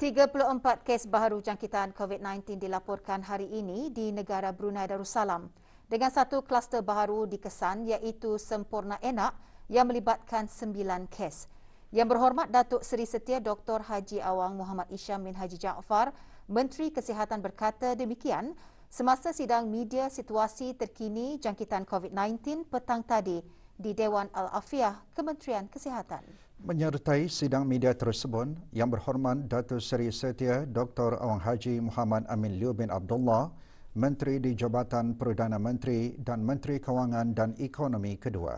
34 kes baharu jangkitan COVID-19 dilaporkan hari ini di negara Brunei Darussalam dengan satu kluster baharu dikesan iaitu Sempurna Enak yang melibatkan 9 kes. Yang Berhormat Datuk Seri Setia Dr. Haji Awang Muhammad Isham bin Haji Jaafar, Menteri Kesihatan berkata demikian semasa sidang media situasi terkini jangkitan COVID-19 petang tadi di Dewan Al-Afiah Kementerian Kesihatan. Menyertai sidang media tersebut, Yang Berhormat Datuk Seri Setia Dr. Awang Haji Muhammad Amin Liu bin Abdullah, Menteri di Jabatan Perdana Menteri dan Menteri Kewangan dan Ekonomi kedua.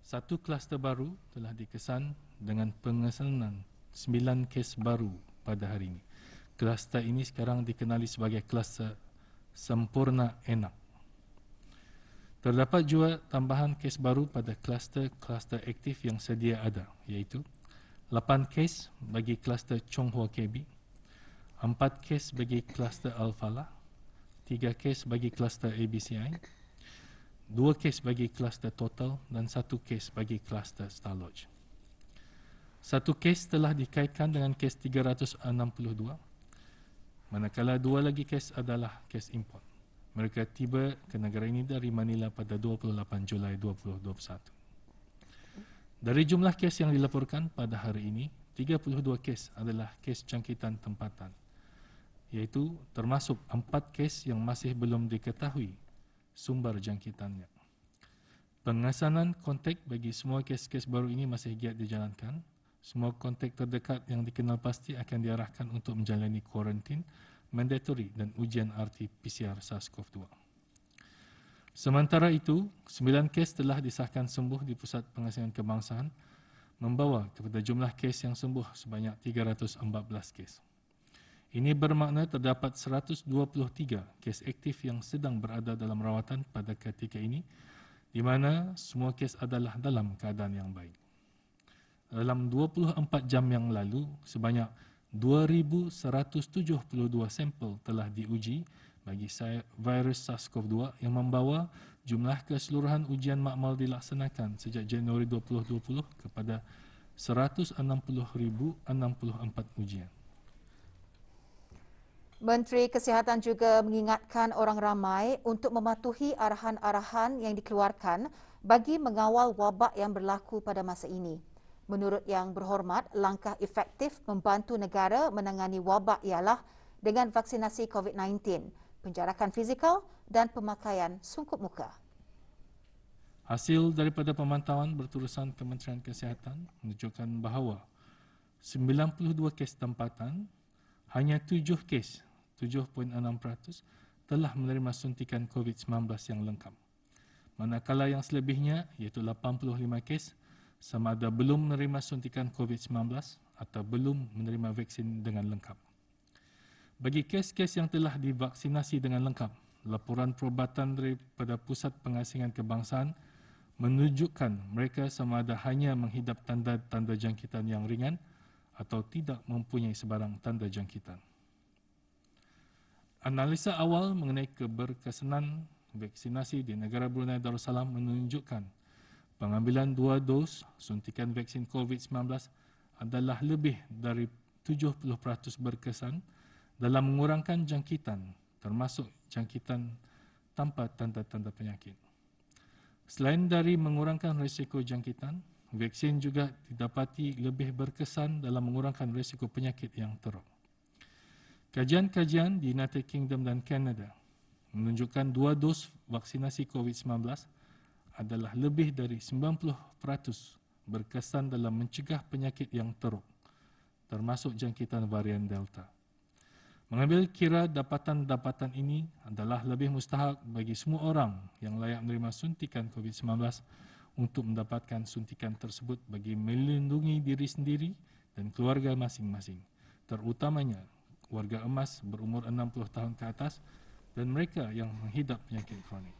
Satu kluster baru telah dikesan dengan pengesanan 9 kes baru pada hari ini. Kluster ini sekarang dikenali sebagai kluster Sempurna Enak. Terdapat juga tambahan kes baru pada kluster aktif yang sedia ada, iaitu 8 kes bagi kluster Chong Hua KB, 4 kes bagi kluster Al-Falah, 3 kes bagi kluster ABCI, 2 kes bagi kluster Total dan 1 kes bagi kluster Star Lodge. 1 kes telah dikaitkan dengan kes 362, manakala 2 lagi kes adalah kes import. Mereka tiba ke negara ini dari Manila pada 28 Julai 2021. Dari jumlah kes yang dilaporkan pada hari ini, 32 kes adalah kes jangkitan tempatan, iaitu termasuk 4 kes yang masih belum diketahui sumber jangkitannya. Pengesanan kontak bagi semua kes-kes baru ini masih giat dijalankan. Semua kontak terdekat yang dikenal pasti akan diarahkan untuk menjalani kuarantin mandatory dan ujian RT-PCR SARS-CoV-2. Sementara itu, 9 kes telah disahkan sembuh di Pusat Pengasingan Kebangsaan, membawa kepada jumlah kes yang sembuh sebanyak 314 kes. Ini bermakna terdapat 123 kes aktif yang sedang berada dalam rawatan pada ketika ini, di mana semua kes adalah dalam keadaan yang baik. Dalam 24 jam yang lalu, sebanyak 2,172 sampel telah diuji bagi virus SARS-CoV-2 yang membawa jumlah keseluruhan ujian makmal dilaksanakan sejak Januari 2020 kepada 160,064 ujian. Menteri Kesihatan juga mengingatkan orang ramai untuk mematuhi arahan-arahan yang dikeluarkan bagi mengawal wabak yang berlaku pada masa ini. Menurut Yang Berhormat, langkah efektif membantu negara menangani wabak ialah dengan vaksinasi COVID-19, penjarakan fizikal dan pemakaian sungkup muka. Hasil daripada pemantauan berterusan Kementerian Kesihatan menunjukkan bahawa 92 kes tempatan, hanya 7 kes, 7.6%, telah menerima suntikan COVID-19 yang lengkap. Manakala yang selebihnya, iaitu 85 kes, sama ada belum menerima suntikan COVID-19 atau belum menerima vaksin dengan lengkap. Bagi kes-kes yang telah divaksinasi dengan lengkap, laporan perubatan daripada Pusat Pengasingan Kebangsaan menunjukkan mereka sama ada hanya menghidap tanda-tanda jangkitan yang ringan atau tidak mempunyai sebarang tanda jangkitan. Analisa awal mengenai keberkesanan vaksinasi di negara Brunei Darussalam menunjukkan pengambilan 2 dos suntikan vaksin COVID-19 adalah lebih dari 70% berkesan dalam mengurangkan jangkitan, termasuk jangkitan tanpa tanda-tanda penyakit. Selain dari mengurangkan risiko jangkitan, vaksin juga didapati lebih berkesan dalam mengurangkan risiko penyakit yang teruk. Kajian-kajian di United Kingdom dan Canada menunjukkan 2 dos vaksinasi COVID-19 adalah lebih dari 90% berkesan dalam mencegah penyakit yang teruk, termasuk jangkitan varian Delta. Mengambil kira dapatan-dapatan ini adalah lebih mustahak bagi semua orang yang layak menerima suntikan COVID-19 untuk mendapatkan suntikan tersebut bagi melindungi diri sendiri dan keluarga masing-masing, terutamanya warga emas berumur 60 tahun ke atas dan mereka yang menghidap penyakit kronik.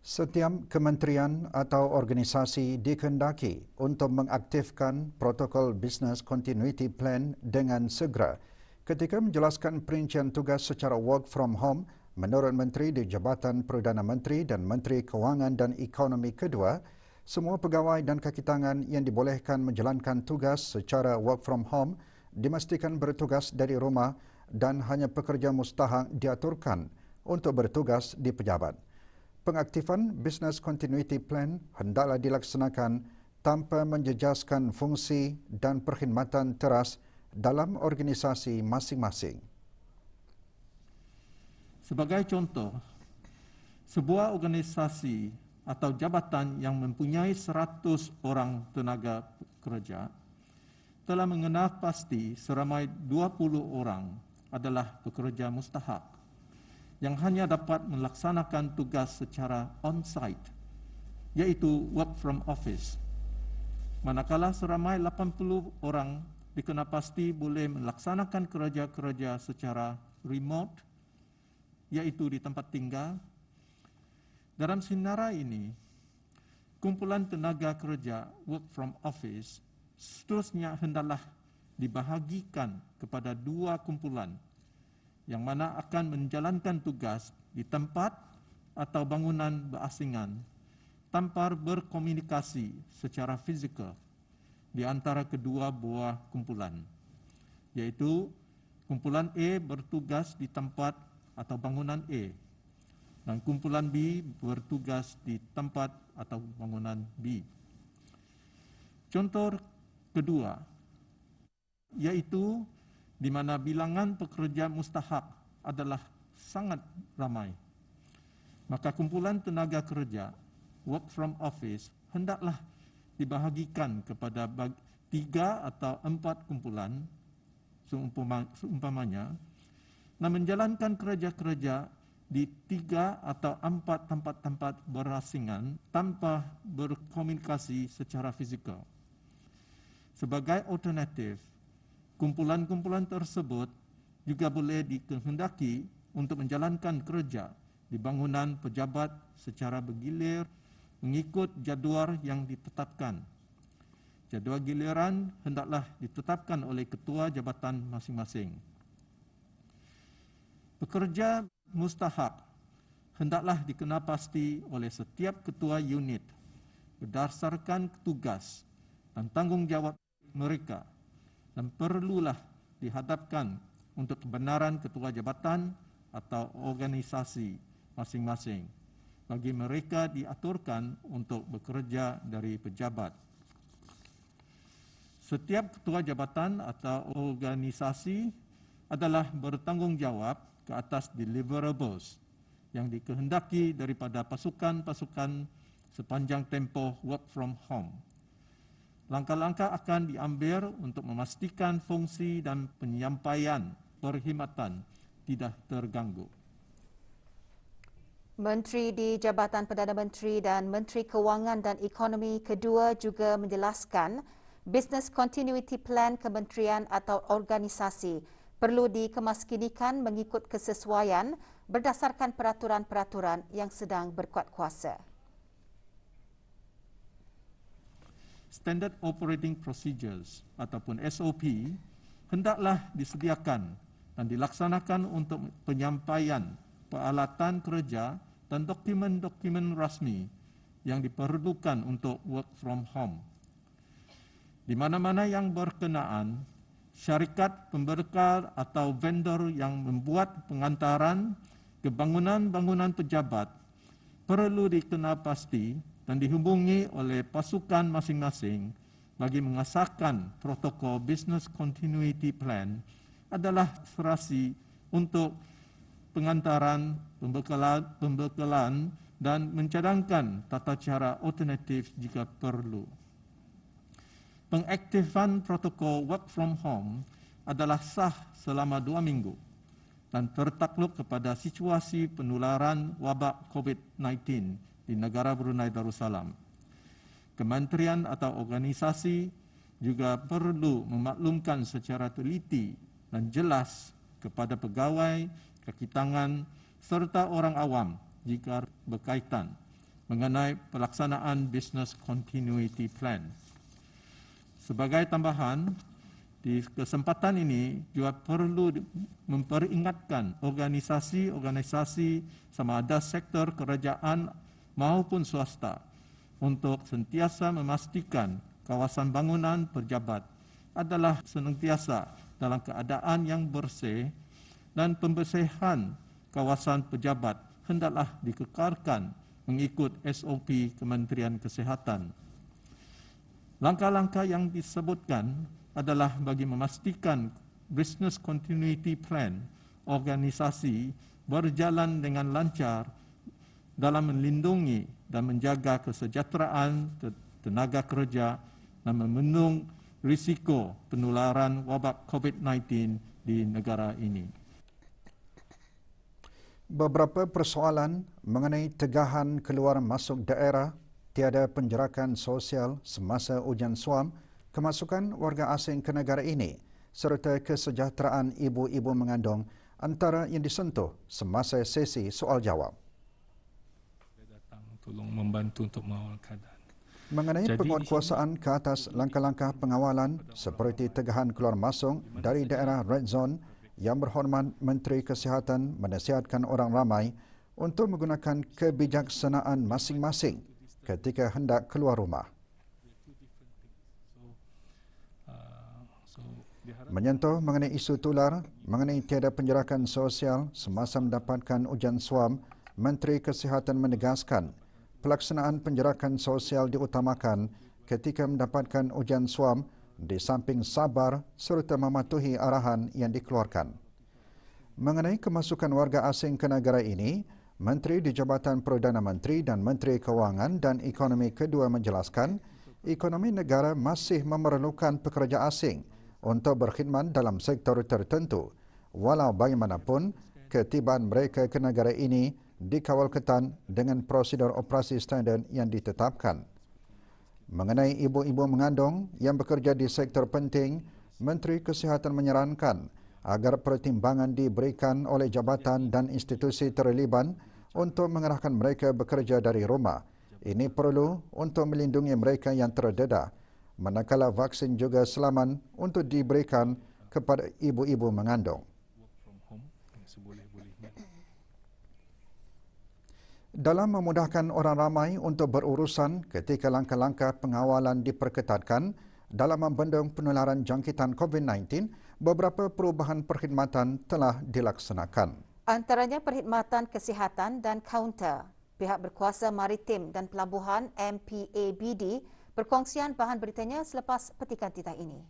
Setiap kementerian atau organisasi dikehendaki untuk mengaktifkan protokol Business Continuity Plan dengan segera ketika menjelaskan perincian tugas secara work from home menurut Menteri di Jabatan Perdana Menteri dan Menteri Kewangan dan Ekonomi kedua Semua pegawai dan kaki tangan yang dibolehkan menjalankan tugas secara work from home dimastikan bertugas dari rumah dan hanya pekerja mustahak diaturkan untuk bertugas di pejabat. Pengaktifan Business Continuity Plan hendaklah dilaksanakan tanpa menjejaskan fungsi dan perkhidmatan teras dalam organisasi masing-masing. Sebagai contoh, sebuah organisasi atau jabatan yang mempunyai 100 orang tenaga kerja telah mengenal pasti seramai 20 orang adalah pekerja mustahak yang hanya dapat melaksanakan tugas secara on-site, iaitu work from office. Manakala seramai 80 orang dikenal pasti boleh melaksanakan kerja-kerja secara remote, iaitu di tempat tinggal. Dalam senarai ini, kumpulan tenaga kerja work from office seterusnya hendaklah dibahagikan kepada 2 kumpulan yang mana akan menjalankan tugas di tempat atau bangunan berasingan tanpa berkomunikasi secara fizikal di antara kedua buah kumpulan, iaitu kumpulan A bertugas di tempat atau bangunan A dan kumpulan B bertugas di tempat atau bangunan B. Contoh kedua, iaitu di mana bilangan pekerja mustahak adalah sangat ramai. Maka kumpulan tenaga kerja work from office hendaklah dibahagikan kepada 3 atau 4 kumpulan seumpamanya dan menjalankan kerja-kerja di 3 atau 4 tempat-tempat berasingan tanpa berkomunikasi secara fizikal. Sebagai alternatif, kumpulan-kumpulan tersebut juga boleh dikehendaki untuk menjalankan kerja di bangunan pejabat secara bergilir mengikut jadual yang ditetapkan. Jadual giliran hendaklah ditetapkan oleh ketua jabatan masing-masing. Pekerja mustahak hendaklah dikenal pasti oleh setiap ketua unit berdasarkan tugas dan tanggungjawab mereka dan perlulah dihadapkan untuk kebenaran ketua jabatan atau organisasi masing-masing bagi mereka diaturkan untuk bekerja dari pejabat. Setiap ketua jabatan atau organisasi adalah bertanggungjawab ke atas deliverables yang dikehendaki daripada pasukan-pasukan sepanjang tempoh work from home. Langkah-langkah akan diambil untuk memastikan fungsi dan penyampaian perkhidmatan tidak terganggu. Menteri di Jabatan Perdana Menteri dan Menteri Kewangan dan Ekonomi kedua juga menjelaskan Business Continuity Plan kementerian atau organisasi perlu dikemaskinikan mengikut kesesuaian berdasarkan peraturan-peraturan yang sedang berkuat kuasa. Standard Operating Procedures ataupun SOP hendaklah disediakan dan dilaksanakan untuk penyampaian peralatan kerja dan dokumen-dokumen rasmi yang diperlukan untuk work from home. Di mana-mana yang berkenaan, syarikat pembekal atau vendor yang membuat pengantaran ke bangunan-bangunan pejabat perlu dikenal pasti dan dihubungi oleh pasukan masing-masing bagi mengesahkan protokol Business Continuity Plan adalah serasi untuk pengantaran, pembekalan dan mencadangkan tata cara alternatif jika perlu. Pengaktifan protokol work from home adalah sah selama 2 minggu dan tertakluk kepada situasi penularan wabak COVID-19 di negara Brunei Darussalam. Kementerian atau organisasi juga perlu memaklumkan secara teliti dan jelas kepada pegawai, kaki tangan serta orang awam jika berkaitan mengenai pelaksanaan Business Continuity Plan. Sebagai tambahan, di kesempatan ini juga perlu memperingatkan organisasi-organisasi sama ada sektor kerajaan maupun swasta untuk sentiasa memastikan kawasan bangunan pejabat adalah senantiasa dalam keadaan yang bersih dan pembersihan kawasan pejabat hendaklah dikekalkan mengikut SOP Kementerian Kesihatan. Langkah-langkah yang disebutkan adalah bagi memastikan business continuity plan organisasi berjalan dengan lancar dalam melindungi dan menjaga kesejahteraan tenaga kerja dan membendung risiko penularan wabak COVID-19 di negara ini. Beberapa persoalan mengenai tegahan keluar masuk daerah, tiada penjarakan sosial semasa ujian suam, kemasukan warga asing ke negara ini serta kesejahteraan ibu-ibu mengandung antara yang disentuh semasa sesi soal jawab. Datang tolong membantu untuk mengawal keadaan. Mengenai penguatkuasaan ke atas langkah-langkah pengawalan seperti tegahan keluar masuk dari daerah Red Zone, Yang Berhormat Menteri Kesihatan menasihatkan orang ramai untuk menggunakan kebijaksanaan masing-masing ketika hendak keluar rumah. Menyentuh mengenai isu tular, mengenai tiada penjarakan sosial semasa mendapatkan ujian suam, Menteri Kesihatan menegaskan pelaksanaan penjarakan sosial diutamakan ketika mendapatkan ujian suam di samping sabar serta mematuhi arahan yang dikeluarkan. Mengenai kemasukan warga asing ke negara ini, Menteri di Jabatan Perdana Menteri dan Menteri Kewangan dan Ekonomi kedua menjelaskan ekonomi negara masih memerlukan pekerja asing untuk berkhidmat dalam sektor tertentu. Walau bagaimanapun, ketibaan mereka ke negara ini dikawal ketat dengan prosedur operasi standard yang ditetapkan. Mengenai ibu-ibu mengandung yang bekerja di sektor penting, Menteri Kesihatan menyarankan agar pertimbangan diberikan oleh jabatan dan institusi terlibat untuk mengerahkan mereka bekerja dari rumah. Ini perlu untuk melindungi mereka yang terdedah, manakala vaksin juga selamat untuk diberikan kepada ibu-ibu mengandung. Dalam memudahkan orang ramai untuk berurusan ketika langkah-langkah pengawalan diperketatkan dalam membendung penularan jangkitan COVID-19, beberapa perubahan perkhidmatan telah dilaksanakan. Antaranya perkhidmatan kesihatan dan kaunter. Pihak berkuasa maritim dan pelabuhan MPABD berkongsian bahan beritanya selepas petikan titah ini.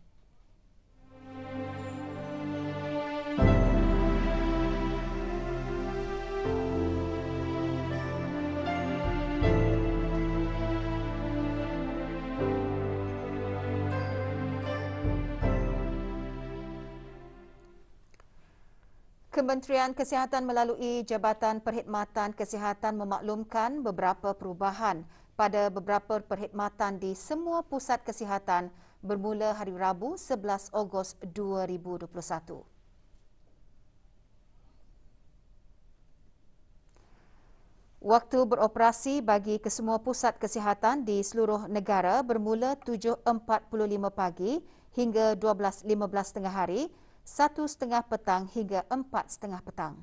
Kementerian Kesihatan melalui Jabatan Perkhidmatan Kesihatan memaklumkan beberapa perubahan pada beberapa perkhidmatan di semua pusat kesihatan bermula hari Rabu 11 Ogos 2021. Waktu beroperasi bagi kesemua pusat kesihatan di seluruh negara bermula 7.45 pagi hingga 12.15 tengah hari, 1.30 petang hingga 4.30 petang.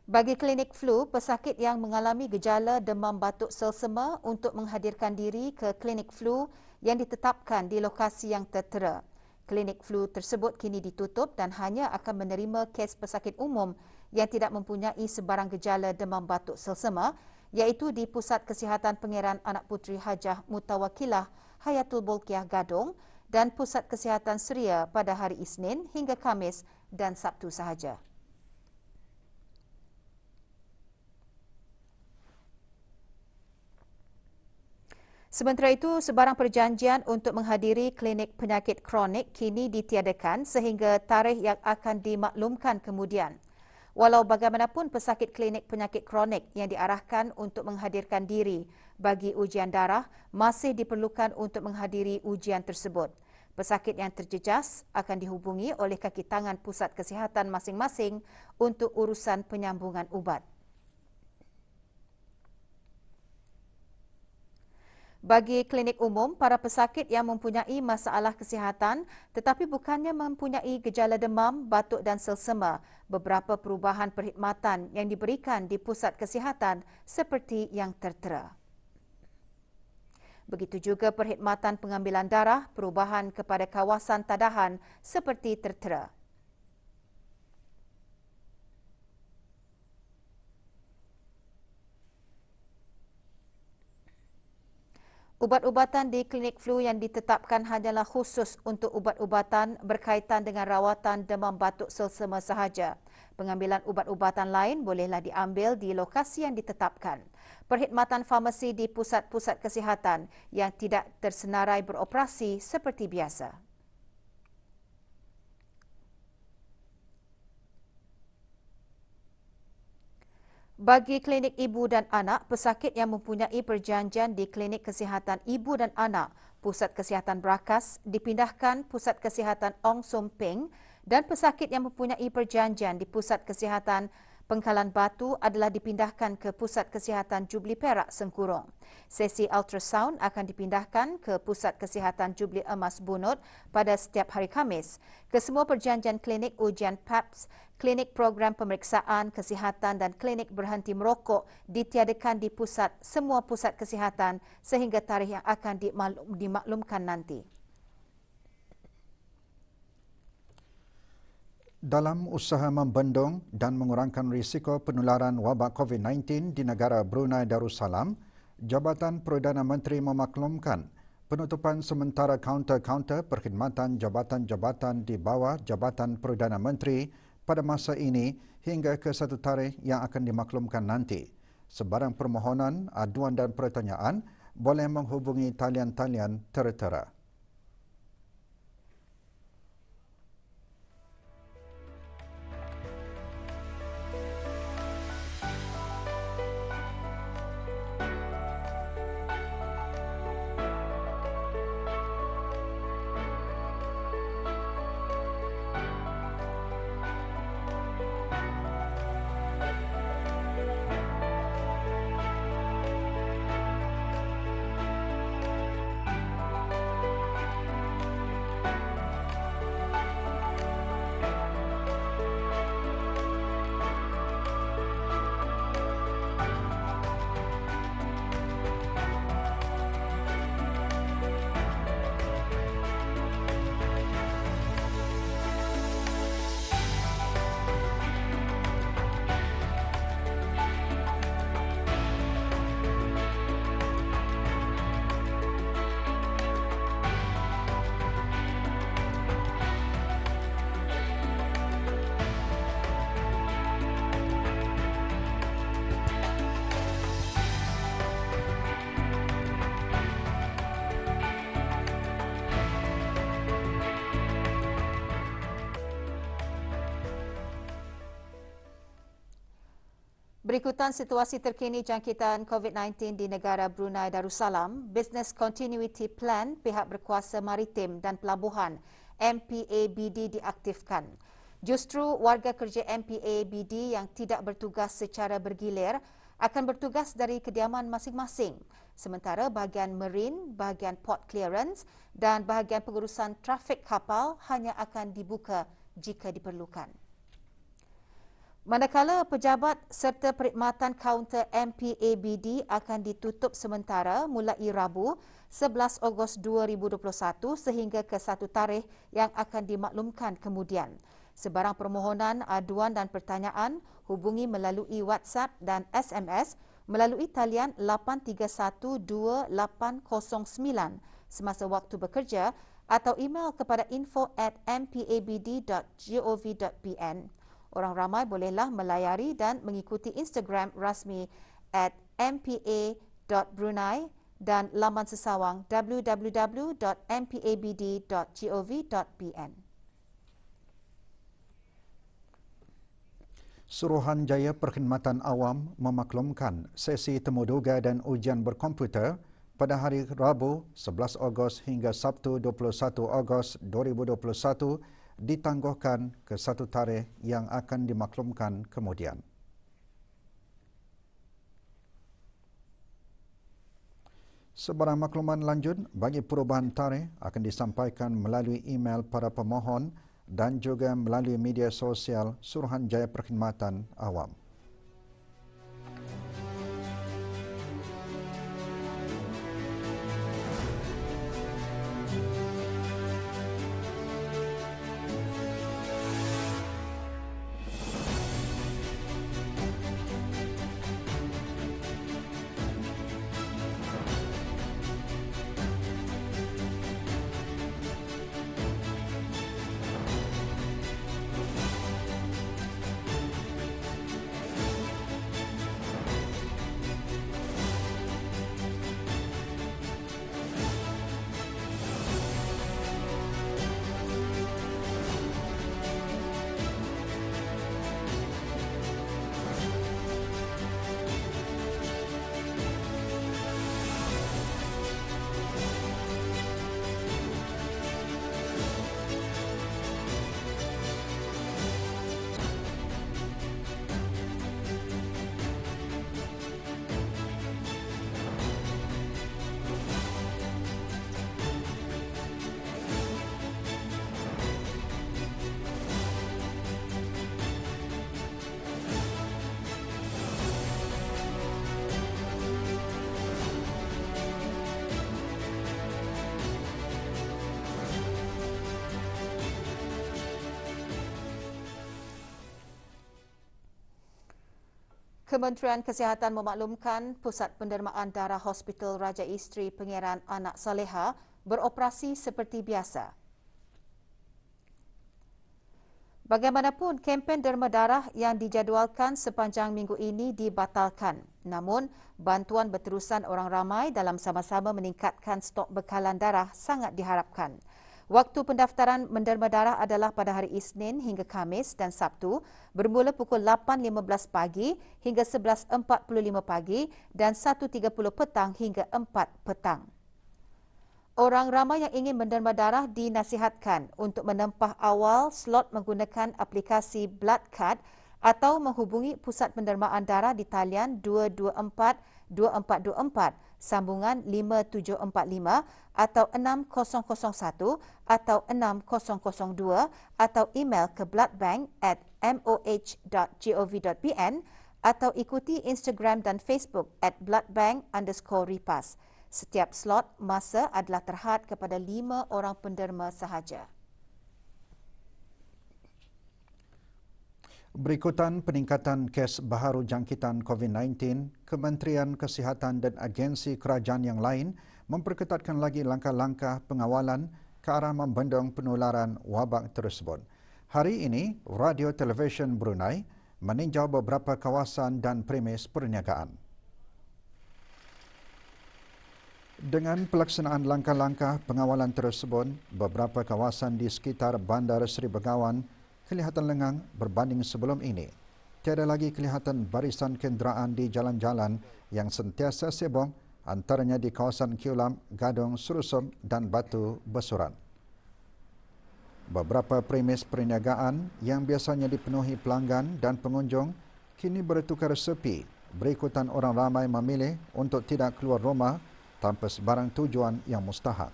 Bagi klinik flu, pesakit yang mengalami gejala demam batuk selsema untuk menghadirkan diri ke klinik flu yang ditetapkan di lokasi yang tertera. Klinik flu tersebut kini ditutup dan hanya akan menerima kes pesakit umum yang tidak mempunyai sebarang gejala demam batuk selsema, iaitu di Pusat Kesihatan Pangeran Anak Puteri Hajah Mutawakilah Hayatul Bolkiah Gadong dan Pusat Kesihatan Seria pada hari Isnin hingga Khamis dan Sabtu sahaja. Sementara itu, sebarang perjanjian untuk menghadiri klinik penyakit kronik kini ditiadakan sehingga tarikh yang akan dimaklumkan kemudian. Walau bagaimanapun, pesakit klinik penyakit kronik yang diarahkan untuk menghadirkan diri bagi ujian darah masih diperlukan untuk menghadiri ujian tersebut. Pesakit yang terjejas akan dihubungi oleh kaki tangan pusat kesihatan masing-masing untuk urusan penyambungan ubat. Bagi klinik umum, para pesakit yang mempunyai masalah kesihatan tetapi bukannya mempunyai gejala demam, batuk dan selsema, beberapa perubahan perkhidmatan yang diberikan di pusat kesihatan seperti yang tertera. Begitu juga perkhidmatan pengambilan darah, perubahan kepada kawasan tadahan seperti tertera. Ubat-ubatan di klinik flu yang ditetapkan hanyalah khusus untuk ubat-ubatan berkaitan dengan rawatan demam batuk selsema sahaja. Pengambilan ubat-ubatan lain bolehlah diambil di lokasi yang ditetapkan. Perkhidmatan farmasi di pusat-pusat kesihatan yang tidak tersenarai beroperasi seperti biasa. Bagi klinik ibu dan anak, pesakit yang mempunyai perjanjian di klinik kesihatan ibu dan anak, pusat kesihatan Brakas dipindahkan pusat kesihatan Ong Som Ping dan pesakit yang mempunyai perjanjian di pusat kesihatan Pengkalan Batu adalah dipindahkan ke Pusat Kesihatan Jubli Perak Sengkurung. Sesi ultrasound akan dipindahkan ke Pusat Kesihatan Jubli Emas Bunut pada setiap hari Khamis. Kesemua perjanjian klinik ujian PAPS, klinik program pemeriksaan kesihatan dan klinik berhenti merokok ditiadakan di semua pusat kesihatan sehingga tarikh yang akan dimaklumkan nanti. Dalam usaha membendung dan mengurangkan risiko penularan wabak COVID-19 di negara Brunei Darussalam, Jabatan Perdana Menteri memaklumkan penutupan sementara kaunter-kaunter perkhidmatan jabatan-jabatan di bawah Jabatan Perdana Menteri pada masa ini hingga ke satu tarikh yang akan dimaklumkan nanti. Sebarang permohonan, aduan dan pertanyaan boleh menghubungi talian-talian tertera. Berikutan situasi terkini jangkitan COVID-19 di negara Brunei Darussalam, Business Continuity Plan pihak berkuasa maritim dan pelabuhan MPABD diaktifkan. Justru warga kerja MPABD yang tidak bertugas secara bergilir akan bertugas dari kediaman masing-masing. Sementara bahagian marine, bahagian port clearance dan bahagian pengurusan trafik kapal hanya akan dibuka jika diperlukan. Manakala pejabat serta perkhidmatan kaunter MPABD akan ditutup sementara mulai Rabu 11 Ogos 2021 sehingga ke satu tarikh yang akan dimaklumkan kemudian. Sebarang permohonan, aduan dan pertanyaan hubungi melalui WhatsApp dan SMS melalui talian 8312-809 semasa waktu bekerja atau email kepada info@mpabd.gov.pn. Orang ramai bolehlah melayari dan mengikuti Instagram rasmi @mpa.brunei dan laman sesawang www.mpabd.gov.pn. Suruhanjaya Perkhidmatan Awam memaklumkan sesi temuduga dan ujian berkomputer pada hari Rabu 11 Ogos hingga Sabtu 21 Ogos 2021 ditangguhkan ke satu tarikh yang akan dimaklumkan kemudian. Sebarang makluman lanjut bagi perubahan tarikh akan disampaikan melalui email para pemohon dan juga melalui media sosial Suruhanjaya Perkhidmatan Awam. Kementerian Kesihatan memaklumkan Pusat Pendermaan Darah Hospital Raja Isteri Pangeran Anak Saleha beroperasi seperti biasa. Bagaimanapun, kempen derma darah yang dijadualkan sepanjang minggu ini dibatalkan. Namun, bantuan berterusan orang ramai dalam sama-sama meningkatkan stok bekalan darah sangat diharapkan. Waktu pendaftaran menderma darah adalah pada hari Isnin hingga Khamis dan Sabtu bermula pukul 8.15 pagi hingga 11.45 pagi dan 1.30 petang hingga 4 petang. Orang ramai yang ingin menderma darah dinasihatkan untuk menempah awal slot menggunakan aplikasi Blood Card atau menghubungi Pusat Pendermaan Darah di talian 224-2424 sambungan 5745 atau 6001 atau 6002 atau email ke bloodbank@moh.gov.pn atau ikuti Instagram dan Facebook @bloodbank_repas. Setiap slot masa adalah terhad kepada 5 orang penderma sahaja. Berikutan peningkatan kes baharu jangkitan COVID-19, Kementerian Kesihatan dan agensi kerajaan yang lain memperketatkan lagi langkah-langkah pengawalan ke arah membendung penularan wabak tersebut. Hari ini, Radio Televisyen Brunei meninjau beberapa kawasan dan premis perniagaan. Dengan pelaksanaan langkah-langkah pengawalan tersebut, beberapa kawasan di sekitar Bandar Seri Begawan kelihatan lengang berbanding sebelum ini. Tiada lagi kelihatan barisan kenderaan di jalan-jalan yang sentiasa sibuk, antaranya di kawasan Kiulam, Gadong, Serusum dan Batu Besuran. Beberapa premis perniagaan yang biasanya dipenuhi pelanggan dan pengunjung kini bertukar sepi berikutan orang ramai memilih untuk tidak keluar rumah tanpa sebarang tujuan yang mustahak.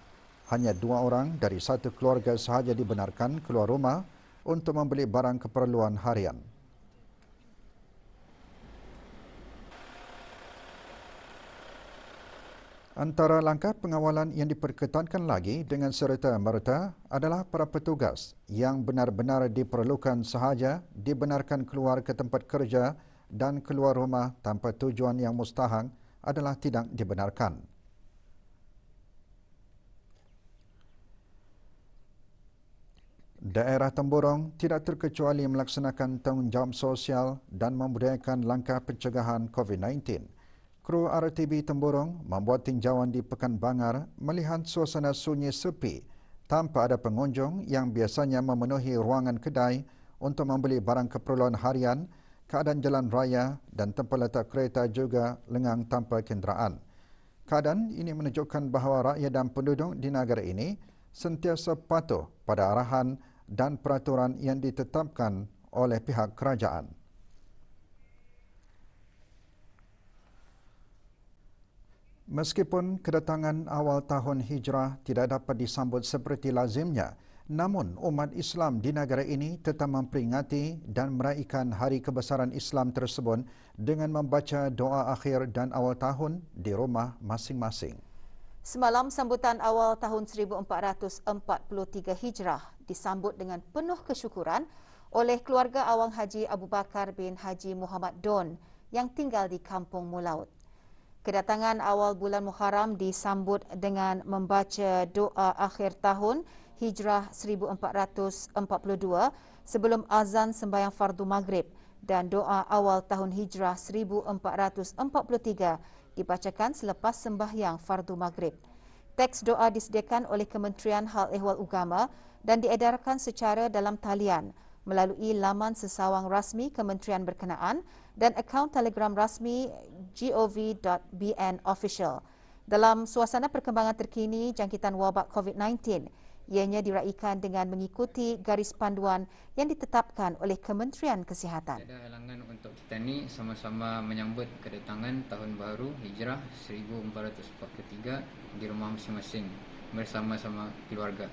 Hanya 2 orang dari satu keluarga sahaja dibenarkan keluar rumah untuk membeli barang keperluan harian. Antara langkah pengawalan yang diperketatkan lagi dengan serta-merta adalah para petugas yang benar-benar diperlukan sahaja dibenarkan keluar ke tempat kerja dan keluar rumah tanpa tujuan yang mustahak adalah tidak dibenarkan. Daerah Temburong tidak terkecuali melaksanakan tanggungjawab sosial dan membudayakan langkah pencegahan COVID-19. Kru RTB Temburong membuat tinjauan di Pekan Bangar melihat suasana sunyi sepi tanpa ada pengunjung yang biasanya memenuhi ruangan kedai untuk membeli barang keperluan harian, keadaan jalan raya dan tempat letak kereta juga lengang tanpa kenderaan. Keadaan ini menunjukkan bahawa rakyat dan penduduk di negara ini sentiasa patuh pada arahan dan peraturan yang ditetapkan oleh pihak kerajaan. Meskipun kedatangan awal tahun hijrah tidak dapat disambut seperti lazimnya, namun umat Islam di negara ini tetap memperingati dan meraihkan hari kebesaran Islam tersebut dengan membaca doa akhir dan awal tahun di rumah masing-masing. Semalam sambutan awal tahun 1443 Hijrah disambut dengan penuh kesyukuran oleh keluarga Awang Haji Abu Bakar bin Haji Muhammad Don yang tinggal di Kampung Mulaut. Kedatangan awal bulan Muharram disambut dengan membaca doa akhir tahun Hijrah 1442 sebelum azan sembahyang fardu maghrib dan doa awal tahun Hijrah 1443 dibacakan selepas sembahyang fardu maghrib. Teks doa disediakan oleh Kementerian Hal Ehwal Agama dan diedarkan secara dalam talian melalui laman sesawang rasmi kementerian berkenaan dan akaun Telegram rasmi gov.bn official. Dalam suasana perkembangan terkini jangkitan wabak COVID-19, ianya diraikan dengan mengikuti garis panduan yang ditetapkan oleh Kementerian Kesihatan. Tiada halangan untuk kita ni sama-sama menyambut kedatangan tahun baru Hijrah 1443 di rumah masing-masing bersama-sama keluarga.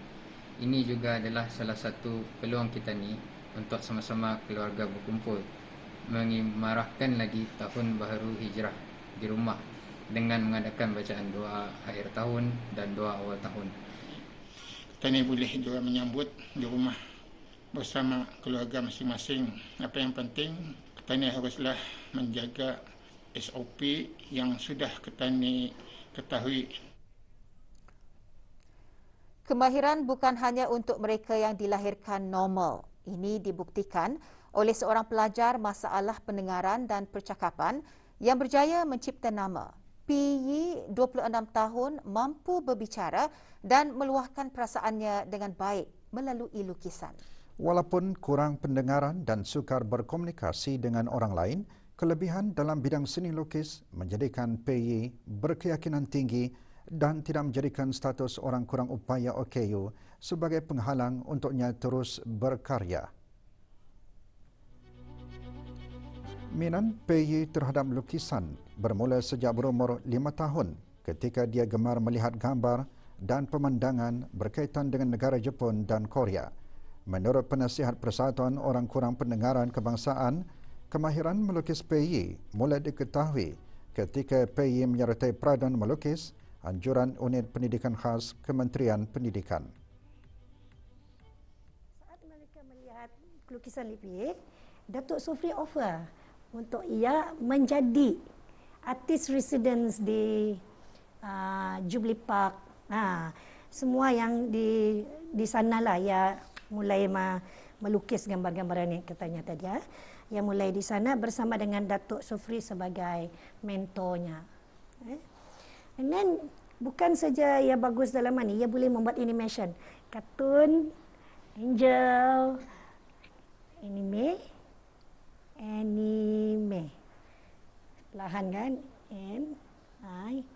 Ini juga adalah salah satu peluang kita ni untuk sama-sama keluarga berkumpul mengimarahkan lagi tahun baru Hijrah di rumah dengan mengadakan bacaan doa akhir tahun dan doa awal tahun. Kita ni boleh juga menyambut di rumah bersama keluarga masing-masing. Apa yang penting, kita ni haruslah menjaga SOP yang sudah kita ni ketahui. Kemahiran bukan hanya untuk mereka yang dilahirkan normal. Ini dibuktikan oleh seorang pelajar masalah pendengaran dan percakapan yang berjaya mencipta nama. PY 26 tahun mampu berbicara dan meluahkan perasaannya dengan baik melalui lukisan. Walaupun kurang pendengaran dan sukar berkomunikasi dengan orang lain, kelebihan dalam bidang seni lukis menjadikan PY berkeyakinan tinggi dan tidak menjadikan status orang kurang upaya OKU sebagai penghalang untuknya terus berkarya. Minat PY terhadap lukisan bermula sejak berumur 5 tahun ketika dia gemar melihat gambar dan pemandangan berkaitan dengan negara Jepun dan Korea. Menurut Penasihat Persatuan Orang Kurang Pendengaran Kebangsaan, kemahiran melukis PY mula diketahui ketika PY menyertai peradan melukis anjuran Unit Pendidikan Khas Kementerian Pendidikan. Saat mereka melihat lukisan PY, Datuk Sofri offer untuk ia menjadi artis residence di Jubilee Park. Semua yang di sanalah ia mulai melukis gambar-gambar ini katanya tadi. Ia mulai di sana bersama dengan Datuk Sofri sebagai mentornya. And then bukan saja ia bagus dalam ini, ia boleh membuat animation, kartun, angel, anime. Perlahan kan? N-I-M-E.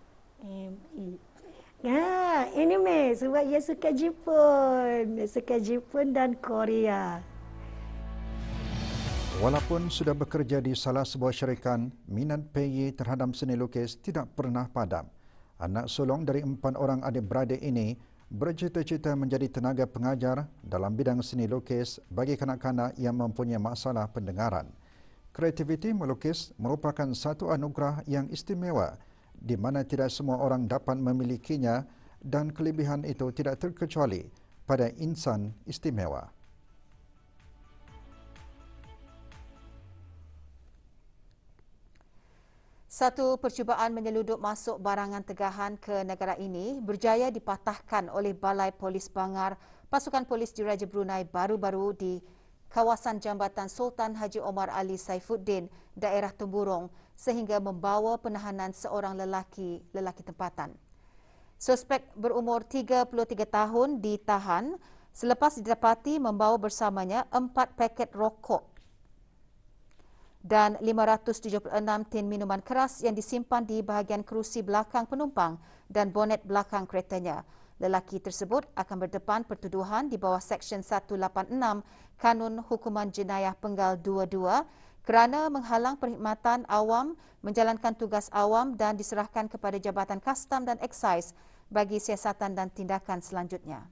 Anime sebab ia suka Jepun. Dia suka Jepun dan Korea. Walaupun sudah bekerja di salah sebuah syarikat, minat PY terhadap seni lukis tidak pernah padam. Anak sulung dari 4 orang adik-beradik ini bercita-cita menjadi tenaga pengajar dalam bidang seni lukis bagi kanak-kanak yang mempunyai masalah pendengaran. Kreativiti melukis merupakan satu anugerah yang istimewa di mana tidak semua orang dapat memilikinya dan kelebihan itu tidak terkecuali pada insan istimewa. Satu percubaan menyeludup masuk barangan tegahan ke negara ini berjaya dipatahkan oleh Balai Polis Bangar Pasukan Polis Diraja Brunei baru-baru di kawasan Jambatan Sultan Haji Omar Ali Saifuddin, daerah Temburong sehingga membawa penahanan seorang lelaki tempatan. Suspek berumur 33 tahun ditahan selepas didapati membawa bersamanya 4 paket rokok dan 576 tin minuman keras yang disimpan di bahagian kerusi belakang penumpang dan bonet belakang keretanya. Lelaki tersebut akan berdepan pertuduhan di bawah Seksyen 186 Kanun Hukuman Jenayah Penggal 22 kerana menghalang perkhidmatan awam menjalankan tugas awam dan diserahkan kepada Jabatan Kastam dan Eksais bagi siasatan dan tindakan selanjutnya.